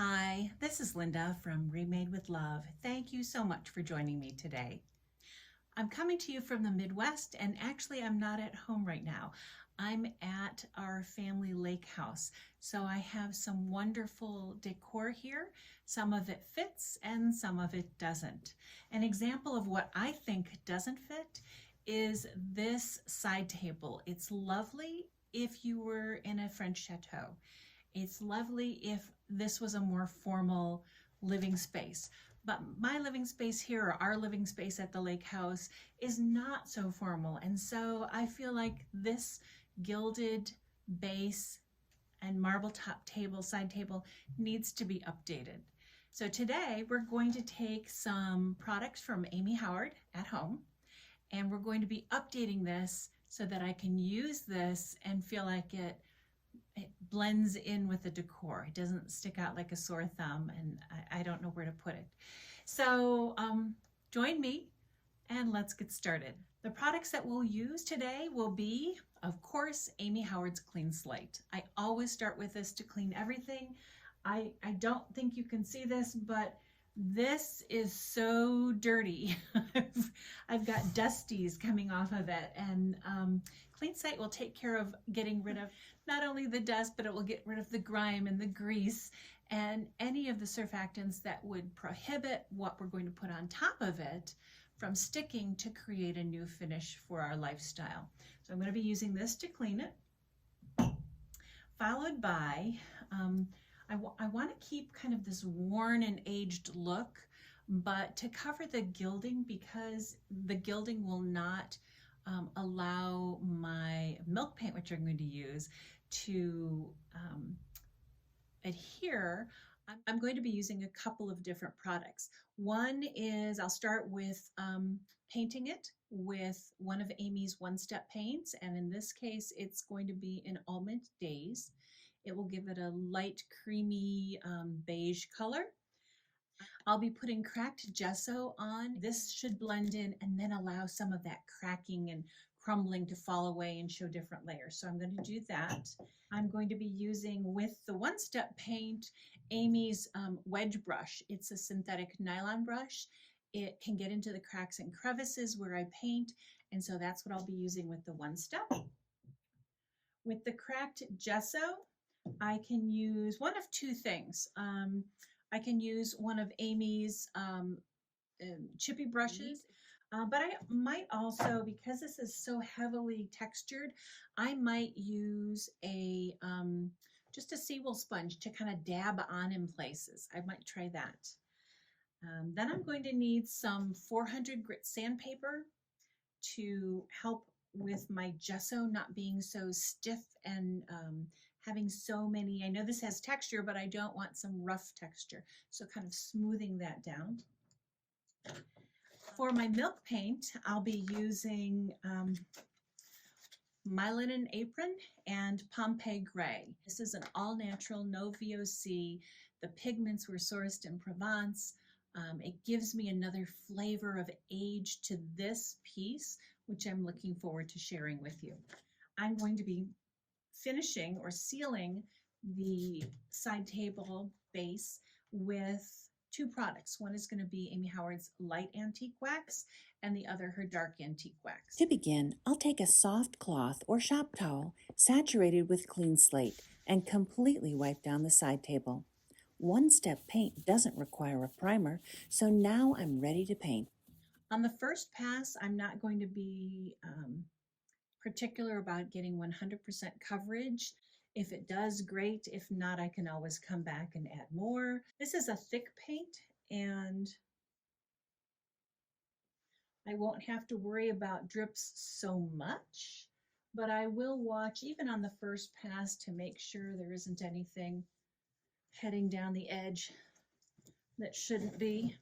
Hi, this is Linda from ReMade With Love. Thank you so much for joining me today. I'm coming to you from the Midwest, and actually I'm not at home right now. I'm at our family lake house. So I have some wonderful decor here. Some of it fits and some of it doesn't. An example of what I think doesn't fit is this side table. It's lovely if you were in a French chateau. It's lovely if this was a more formal living space. But my living space here, or our living space at the lake house, is not so formal. And so I feel like this gilded base and marble top table, side table, needs to be updated. So today we're going to take some products from Amy Howard at home, and we're going to be updating this so that I can use this and feel like it blends in with the decor. It doesn't stick out like a sore thumb, and I don't know where to put it. So join me and let's get started. The products that we'll use today will be, of course, Amy Howard's Clean Slate. I always start with this to clean everything. I don't think you can see this, but this is so dirty. I've got dusties coming off of it, and Clean Slate will take care of getting rid of not only the dust, but it will get rid of the grime and the grease and any of the surfactants that would prohibit what we're going to put on top of it from sticking to create a new finish for our lifestyle. So I'm going to be using this to clean it, followed by I want to keep kind of this worn and aged look, but to cover the gilding, because the gilding will not allow my milk paint, which I'm going to use, to adhere. I'm going to be using a couple of different products. One is I'll start with painting it with one of Amy's one-step paints, and in this case it's going to be an Almond Daze. It will give it a light creamy beige color. I'll be putting cracked gesso on. This should blend in and then allow some of that cracking and crumbling to fall away and show different layers. So I'm going to do that. I'm going to be using, with the one-step paint, Amy's Wedge brush. It's a synthetic nylon brush. It can get into the cracks and crevices where I paint, and so that's what I'll be using with the one-step. With the cracked gesso, I can use one of two things. I can use one of Amy's chippy brushes, but I might also, because this is so heavily textured, I might use a just a seaweed sponge to kind of dab on in places. I might try that. Then I'm going to need some 400 grit sandpaper to help with my gesso not being so stiff and having so many. I know this has texture, but I don't want some rough texture, so kind of smoothing that down. For my milk paint, I'll be using My Linen Apron and Pompeii Gray. This is an all-natural, no VOC. The pigments were sourced in Provence. It gives me another flavor of age to this piece, which I'm looking forward to sharing with you. I'm going to be finishing or sealing the side table base with two products. One is going to be Amy Howard's light antique wax, and the other her dark antique wax. To begin, I'll take a soft cloth or shop towel saturated with Clean Slate and completely wipe down the side table. One-step paint doesn't require a primer, so now I'm ready to paint. On the first pass, I'm not going to be particular about getting 100% coverage. If it does, great. If not, I can always come back and add more. This is a thick paint, and I won't have to worry about drips so much, but I will watch even on the first pass to make sure there isn't anything heading down the edge that shouldn't be.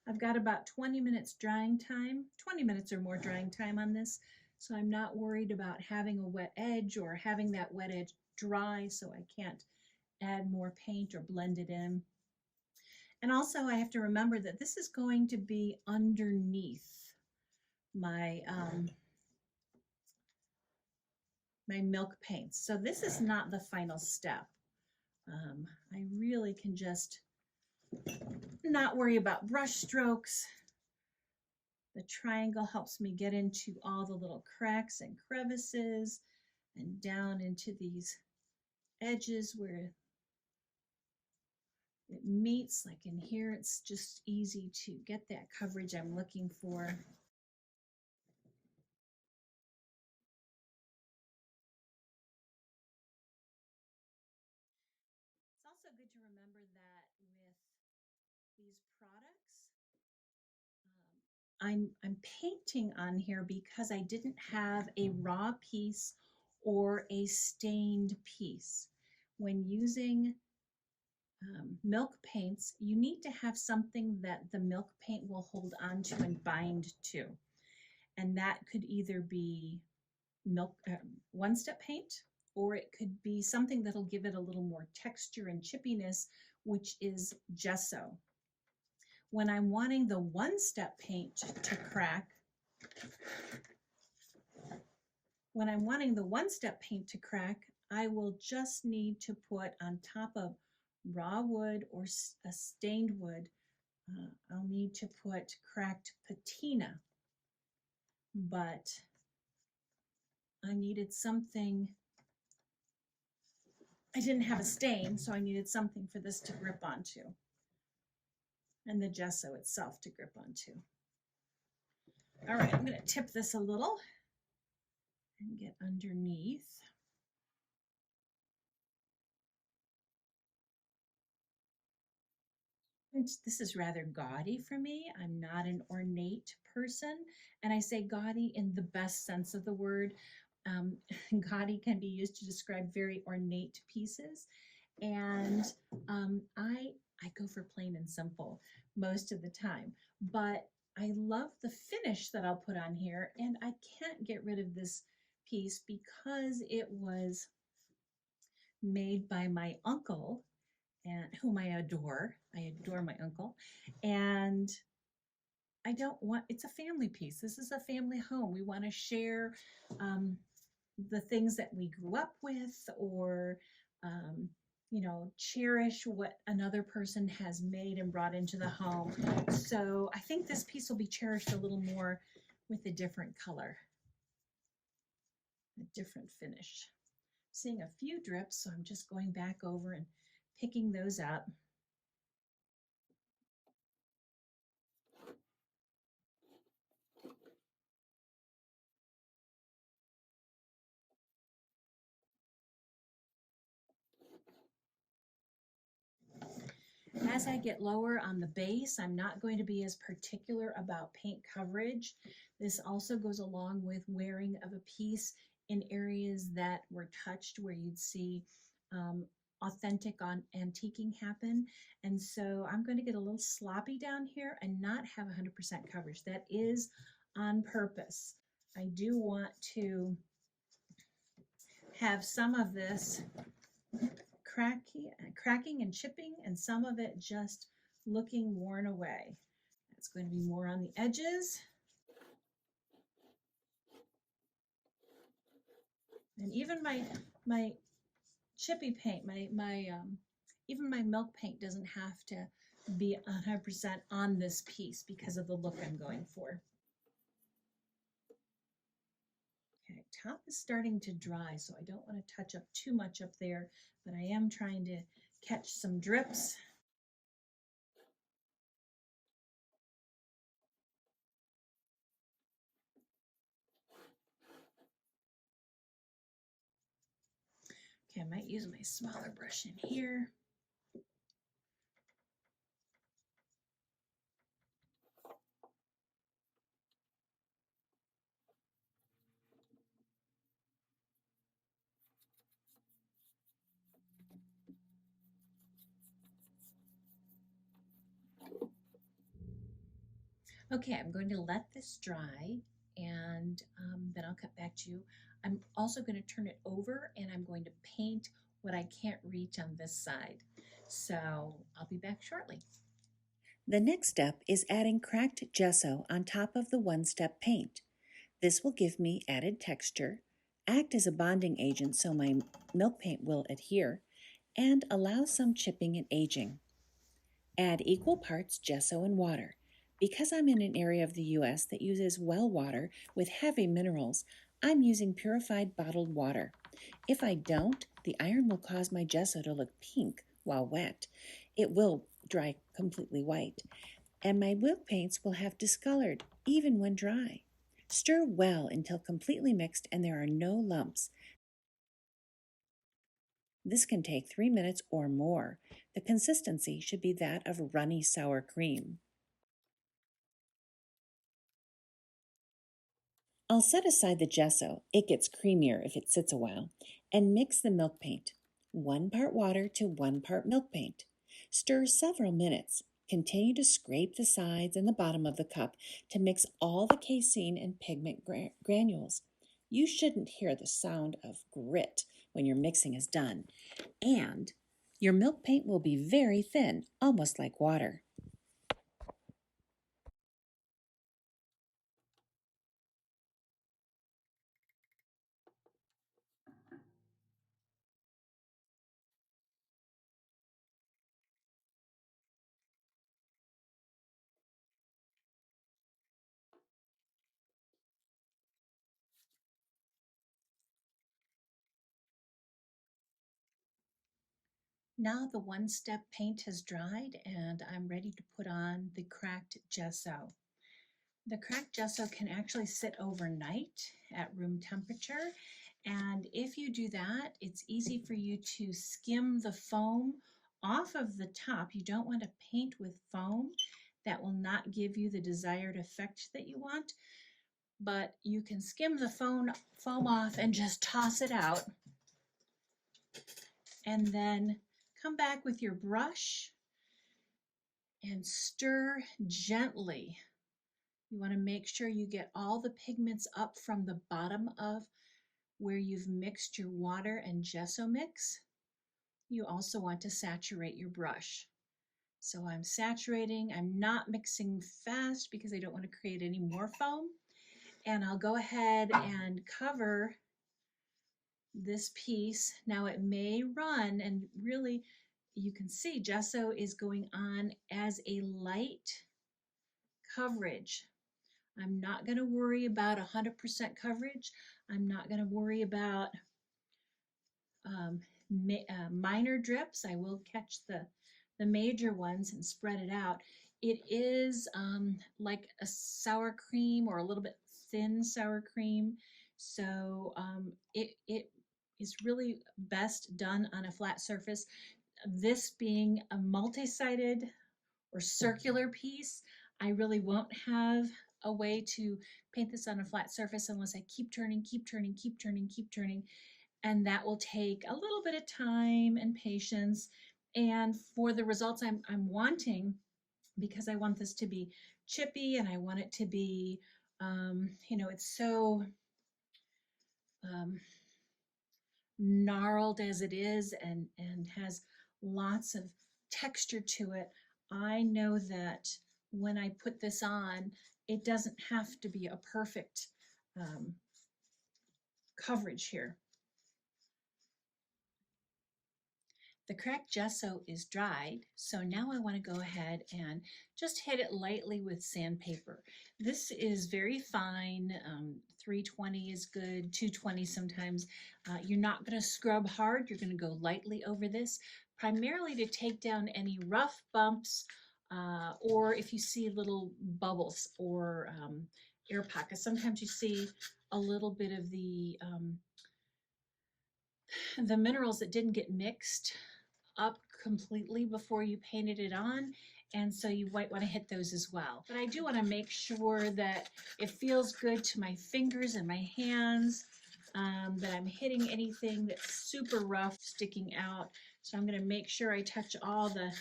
I've got about 20 minutes drying time, 20 minutes or more drying time on this, so I'm not worried about having a wet edge or having that wet edge dry so I can't add more paint or blend it in. And also I have to remember that this is going to be underneath my my milk paints. So this is not the final step. I really can just not worry about brush strokes. The triangle helps me get into all the little cracks and crevices and down into these edges where it meets. Like in here, it's just easy to get that coverage I'm looking for. It's also good to remember that with these products, I'm painting on here because I didn't have a raw piece or a stained piece. When using milk paints, you need to have something that the milk paint will hold on to and bind to. And that could either be milk one-step paint, or it could be something that'll give it a little more texture and chippiness, which is gesso. When I'm wanting the one-step paint to crack, I will just need to put on top of raw wood or a stained wood, I'll need to put cracked patina. But I needed something, I didn't have a stain, so I needed something for this to grip onto, and the gesso itself to grip onto. All right, I'm going to tip this a little and get underneath. And this is rather gaudy for me. I'm not an ornate person, and I say gaudy in the best sense of the word. Gaudy can be used to describe very ornate pieces, and I go for plain and simple most of the time, but I love the finish that I'll put on here, and I can't get rid of this piece because it was made by my uncle, and whom I adore. I adore my uncle, and I don't want, it's a family piece. This is a family home. We want to share the things that we grew up with, or you know, cherish what another person has made and brought into the home. So I think this piece will be cherished a little more with a different color, a different finish. Seeing a few drips, so I'm just going back over and picking those up. As I get lower on the base, I'm not going to be as particular about paint coverage. This also goes along with wearing of a piece in areas that were touched, where you'd see authentic antiquing happen. And so I'm going to get a little sloppy down here and not have 100% coverage. That is on purpose. I do want to have some of this cracking and chipping, and some of it just looking worn away. It's going to be more on the edges. And even my chippy paint, even my milk paint doesn't have to be 100% on this piece because of the look I'm going for. Okay, top is starting to dry, so I don't want to touch up too much up there, but I am trying to catch some drips. Okay, I might use my smaller brush in here. Okay, I'm going to let this dry, and then I'll cut back to you. I'm also going to turn it over, and I'm going to paint what I can't reach on this side. So I'll be back shortly. The next step is adding cracked gesso on top of the one-step paint. This will give me added texture, act as a bonding agent so my milk paint will adhere, and allow some chipping and aging. Add equal parts gesso and water. Because I'm in an area of the U.S. that uses well water with heavy minerals, I'm using purified bottled water. If I don't, the iron will cause my gesso to look pink while wet. It will dry completely white, and my milk paints will have discolored even when dry. Stir well until completely mixed and there are no lumps. This can take 3 minutes or more. The consistency should be that of runny sour cream. I'll set aside the gesso, it gets creamier if it sits a while, and mix the milk paint. 1 part water to 1 part milk paint. Stir several minutes. Continue to scrape the sides and the bottom of the cup to mix all the casein and pigment granules. You shouldn't hear the sound of grit when your mixing is done, and your milk paint will be very thin, almost like water. Now the one-step paint has dried and I'm ready to put on the cracked gesso. The cracked gesso can actually sit overnight at room temperature, and if you do that, it's easy for you to skim the foam off of the top. You don't want to paint with foam. That will not give you the desired effect that you want, but you can skim the foam off and just toss it out, and then come back with your brush and stir gently. You want to make sure you get all the pigments up from the bottom of where you've mixed your water and gesso mix. You also want to saturate your brush. So I'm saturating, I'm not mixing fast because I don't want to create any more foam. And I'll go ahead and cover this piece. Now it may run, and really you can see gesso is going on as a light coverage. I'm not going to worry about 100% coverage. I'm not going to worry about minor drips. I will catch the major ones and spread it out. It is like a sour cream or a little bit thin sour cream. So it is really best done on a flat surface. This being a multi-sided or circular piece, I really won't have a way to paint this on a flat surface unless I keep turning, keep turning, keep turning, keep turning. And that will take a little bit of time and patience. And for the results I'm wanting, because I want this to be chippy and I want it to be, it's so gnarled as it is and has lots of texture to it. I know that when I put this on, it doesn't have to be a perfect coverage here. The cracked gesso is dried, so now I want to go ahead and just hit it lightly with sandpaper. This is very fine. 320 is good, 220 sometimes. You're not going to scrub hard. You're going to go lightly over this, primarily to take down any rough bumps or if you see little bubbles or air pockets. Sometimes you see a little bit of the minerals that didn't get mixed up completely before you painted it on, and so you might want to hit those as well. But I do want to make sure that it feels good to my fingers and my hands, that I'm hitting anything that's super rough sticking out. So I'm going to make sure I touch all the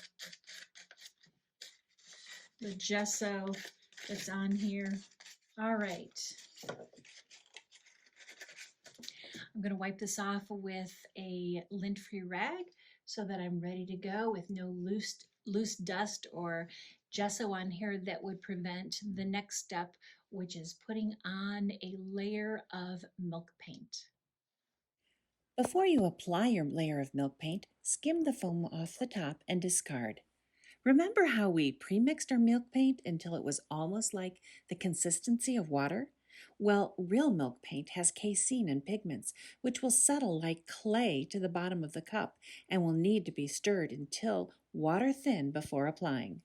gesso that's on here. All right. I'm going to wipe this off with a lint-free rag so that I'm ready to go with no loose dust or gesso on here that would prevent the next step, which is putting on a layer of milk paint. Before you apply your layer of milk paint, skim the foam off the top and discard. Remember how we pre-mixed our milk paint until it was almost like the consistency of water? Well, real milk paint has casein and pigments, which will settle like clay to the bottom of the cup and will need to be stirred until water thin before applying.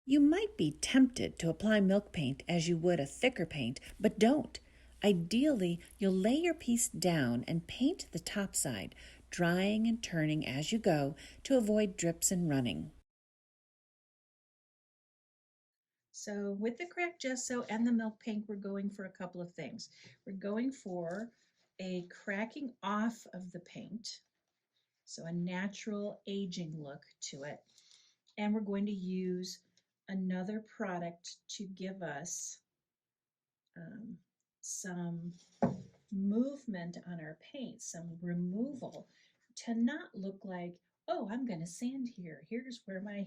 You might be tempted to apply milk paint as you would a thicker paint, but don't. Ideally, you'll lay your piece down and paint the top side, drying and turning as you go to avoid drips and running. So with the cracked gesso and the milk paint, we're going for a couple of things. We're going for a cracking off of the paint, so a natural aging look to it. And we're going to use another product to give us some movement on our paint, some removal, to not look like, oh, I'm going to sand here. Here's where my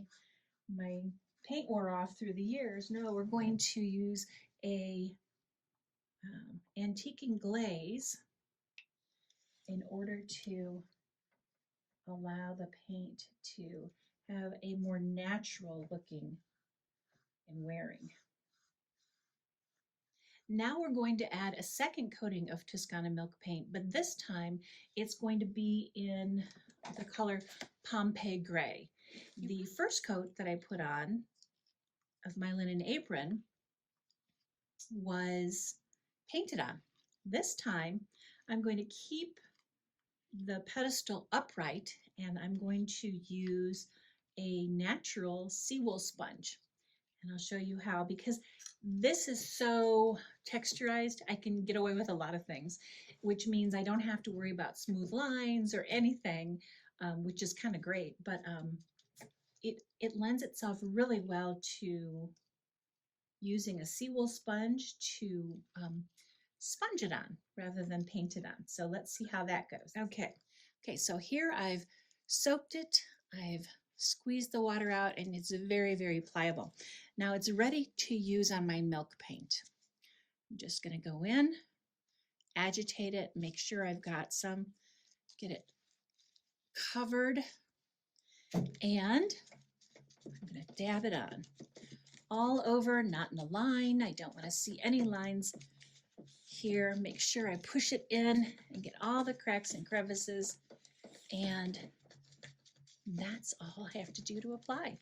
paint wore off through the years. No, we're going to use a antique and glaze in order to allow the paint to have a more natural looking and wearing. Now we're going to add a second coating of Toscana milk paint, but this time it's going to be in the color Pompeii gray. The first coat that I put on of my linen apron was painted on. This time I'm going to keep the pedestal upright and I'm going to use a natural seawool sponge. And I'll show you how, because this is so texturized, I can get away with a lot of things, which means I don't have to worry about smooth lines or anything, which is kind of great, but it lends itself really well to using a seawool sponge to sponge it on rather than paint it on. So let's see how that goes. Okay, so here I've soaked it, I've squeezed the water out, and it's very, very pliable. Now it's ready to use on my milk paint. I'm just going to go in, agitate it, make sure I've got some, get it covered, and I'm going to dab it on all over, not in a line. I don't want to see any lines here. Make sure I push it in and get all the cracks and crevices, and that's all I have to do to apply.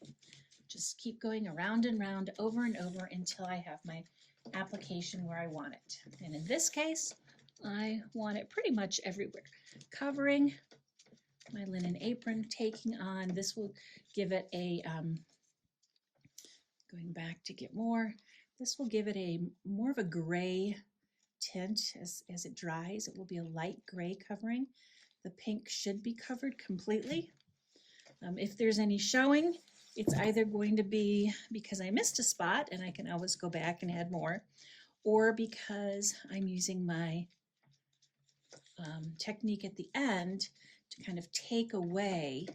Just keep going around and round, over and over, until I have my application where I want it. And in this case, I want it pretty much everywhere. Covering my linen apron, taking on, this will give it a, going back to get more, this will give it a more of a gray tint as it dries. It will be a light gray covering. The pink should be covered completely. If there's any showing, it's either going to be because I missed a spot and I can always go back and add more, or because I'm using my technique at the end to kind of take away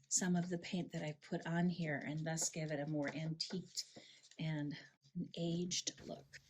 some of the paint that I put on here and thus give it a more antiqued and an aged look.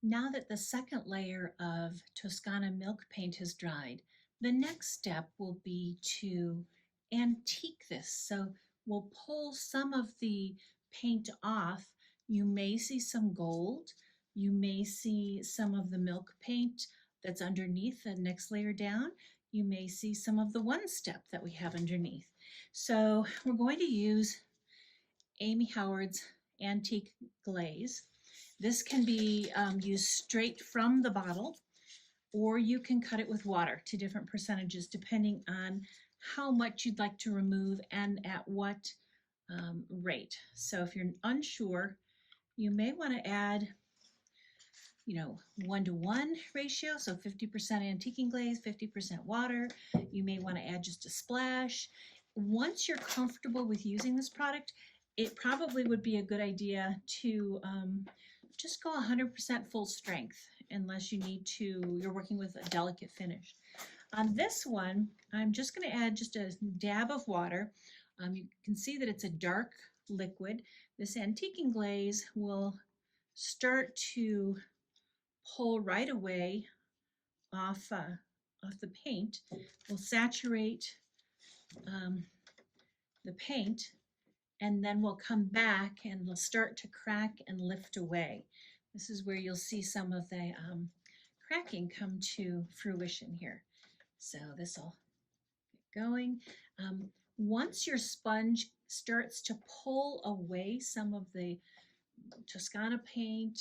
Now that the second layer of Toscana milk paint has dried, the next step will be to antique this. So we'll pull some of the paint off. You may see some gold. You may see some of the milk paint that's underneath the next layer down. You may see some of the one step that we have underneath. So we're going to use Amy Howard's Antique Glaze. This can be used straight from the bottle, or you can cut it with water to different percentages depending on how much you'd like to remove and at what rate. So if you're unsure, you may want to add 1-to-1 ratio, so 50% antiquing glaze, 50% water. You may want to add just a splash. once you're comfortable with using this product, it probably would be a good idea to just go 100% full strength unless you need to, you're working with a delicate finish. On this one, I'm just going to add just a dab of water. You can see that it's a dark liquid. This antiquing glaze will start to pull right away off the paint. Will saturate the paint, and then we'll come back and we'll start to crack and lift away. This is where you'll see some of the cracking come to fruition here. So this will get going. Once your sponge starts to pull away some of the Toscana paint,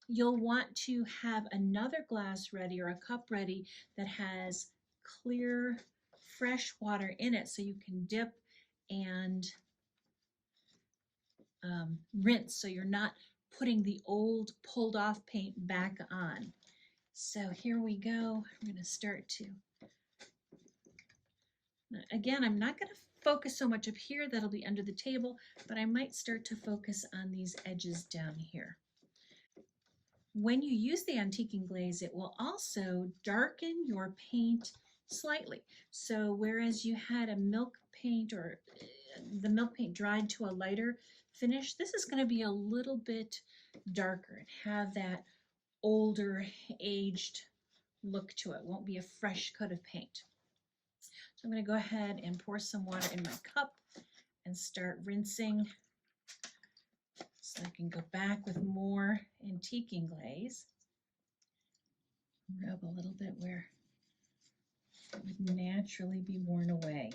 you'll want to have another glass ready or a cup ready that has clear, fresh water in it so you can dip and rinse, so you're not putting the old pulled off paint back on. So here we go. I'm going to start to, again, I'm not going to focus so much up here, that'll be under the table, but I might start to focus on these edges down here. When you use the antiquing glaze, it will also darken your paint slightly. So whereas you had a milk paint or the milk paint dried to a lighter finish, this is going to be a little bit darker and have that older, aged look to it. Won't be a fresh coat of paint. So I'm going to go ahead and pour some water in my cup and start rinsing so I can go back with more antiquing glaze. Rub a little bit where it would naturally be worn away.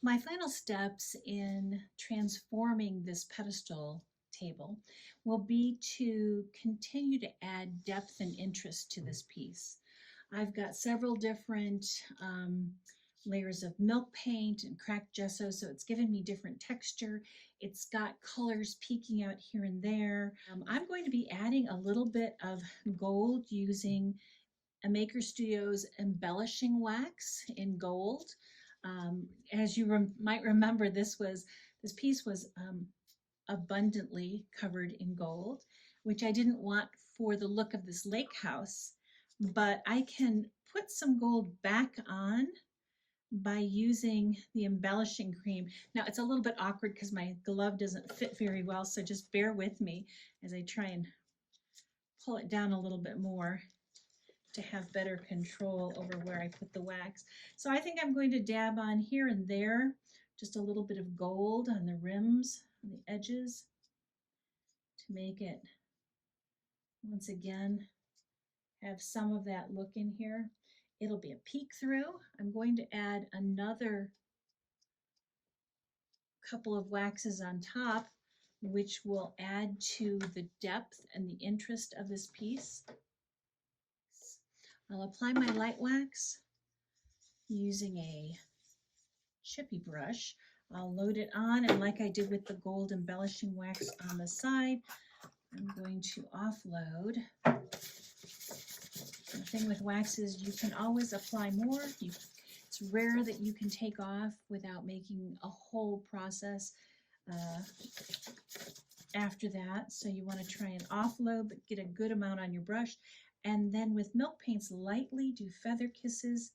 My final steps in transforming this pedestal table will be to continue to add depth and interest to this piece. I've got several different layers of milk paint and cracked gesso, so it's given me different texture. It's got colors peeking out here and there. I'm going to be adding a little bit of gold using a Maker Studios embellishing wax in gold. As you might remember, this piece was abundantly covered in gold, which I didn't want for the look of this lake house, but I can put some gold back on by using the embellishing cream. Now it's a little bit awkward because my glove doesn't fit very well, so just bear with me as I try and pull it down a little bit more to have better control over where I put the wax. So I think I'm going to dab on here and there, just a little bit of gold on the rims, on the edges, to make it, once again, have some of that look in here. It'll be a peek through. I'm going to add another couple of waxes on top, which will add to the depth and the interest of this piece. I'll apply my light wax using a chippy brush. I'll load it on, and like I did with the gold embellishing wax on the side, I'm going to offload. The thing with wax is you can always apply more. It's rare that you can take off without making a whole process after that. So you want to try and offload, but get a good amount on your brush. And then with milk paints, lightly do feather kisses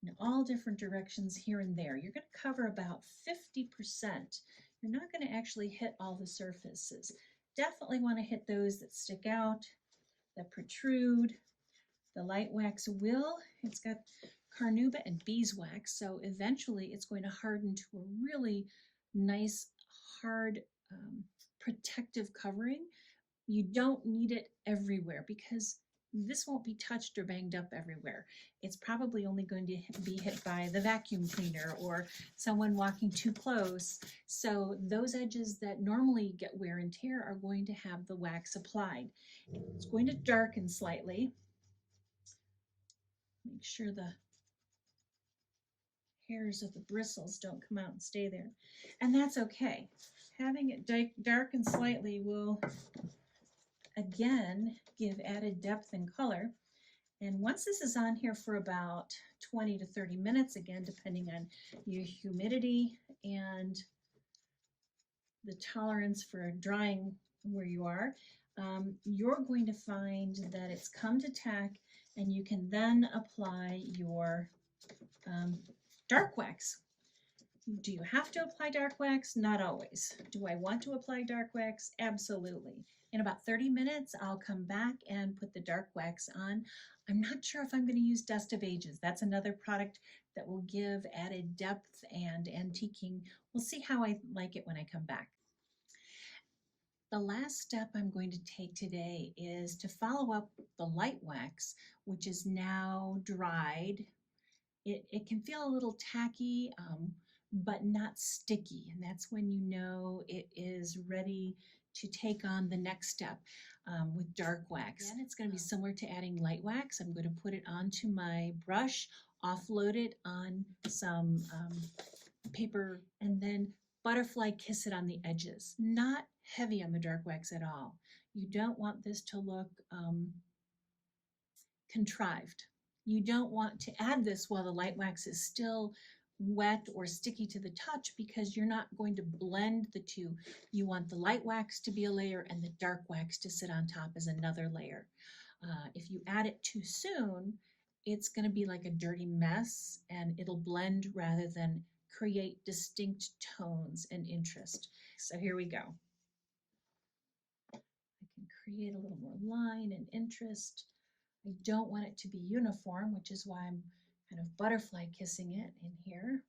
in all different directions here and there. You're going to cover about 50%. You're not going to actually hit all the surfaces. Definitely want to hit those that stick out, that protrude. The light wax it's got carnauba and beeswax, so eventually it's going to harden to a really nice, hard, protective covering. You don't need it everywhere because this won't be touched or banged up everywhere. It's probably only going to be hit by the vacuum cleaner or someone walking too close. So those edges that normally get wear and tear are going to have the wax applied. It's going to darken slightly. Make sure the hairs of the bristles don't come out and stay there. And that's okay. Having it darken slightly will, again, give added depth and color. And once this is on here for about 20 to 30 minutes, again, depending on your humidity and the tolerance for drying where you are, you're going to find that it's come to tack, and you can then apply your dark wax. Do you have to apply dark wax? Not always. Do I want to apply dark wax? Absolutely. In about 30 minutes, I'll come back and put the dark wax on. I'm not sure if I'm going to use Dust of Ages. That's another product that will give added depth and antiquing. We'll see how I like it when I come back. The last step I'm going to take today is to follow up the light wax, which is now dried. It can feel a little tacky, but not sticky. And that's when you know it is ready to take on the next step with dark wax. And it's going to be similar to adding light wax. I'm going to put it onto my brush, offload it on some paper, and then butterfly kiss it on the edges. Not heavy on the dark wax at all. You don't want this to look contrived. You don't want to add this while the light wax is still wet or sticky to the touch, because you're not going to blend the two. You want the light wax to be a layer and the dark wax to sit on top as another layer. If you add it too soon, it's going to be like a dirty mess, and it'll blend rather than create distinct tones and interest. So here we go. I can create a little more line and interest. I don't want it to be uniform, which is why I'm kind of butterfly kissing it in here.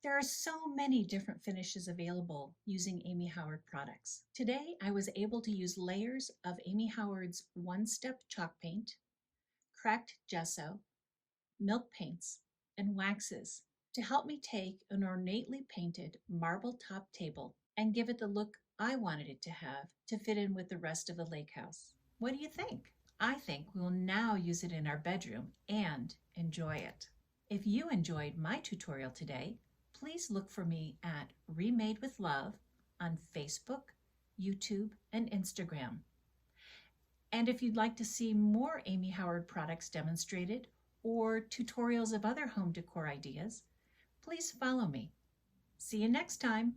There are so many different finishes available using Amy Howard products. Today, I was able to use layers of Amy Howard's one-step chalk paint, cracked gesso, milk paints, and waxes to help me take an ornately painted marble top table and give it the look I wanted it to have to fit in with the rest of the lake house. What do you think? I think we'll now use it in our bedroom and enjoy it. If you enjoyed my tutorial today, please look for me at ReMade With Love on Facebook, YouTube, and Instagram. And if you'd like to see more Amy Howard products demonstrated or tutorials of other home decor ideas, please follow me. See you next time.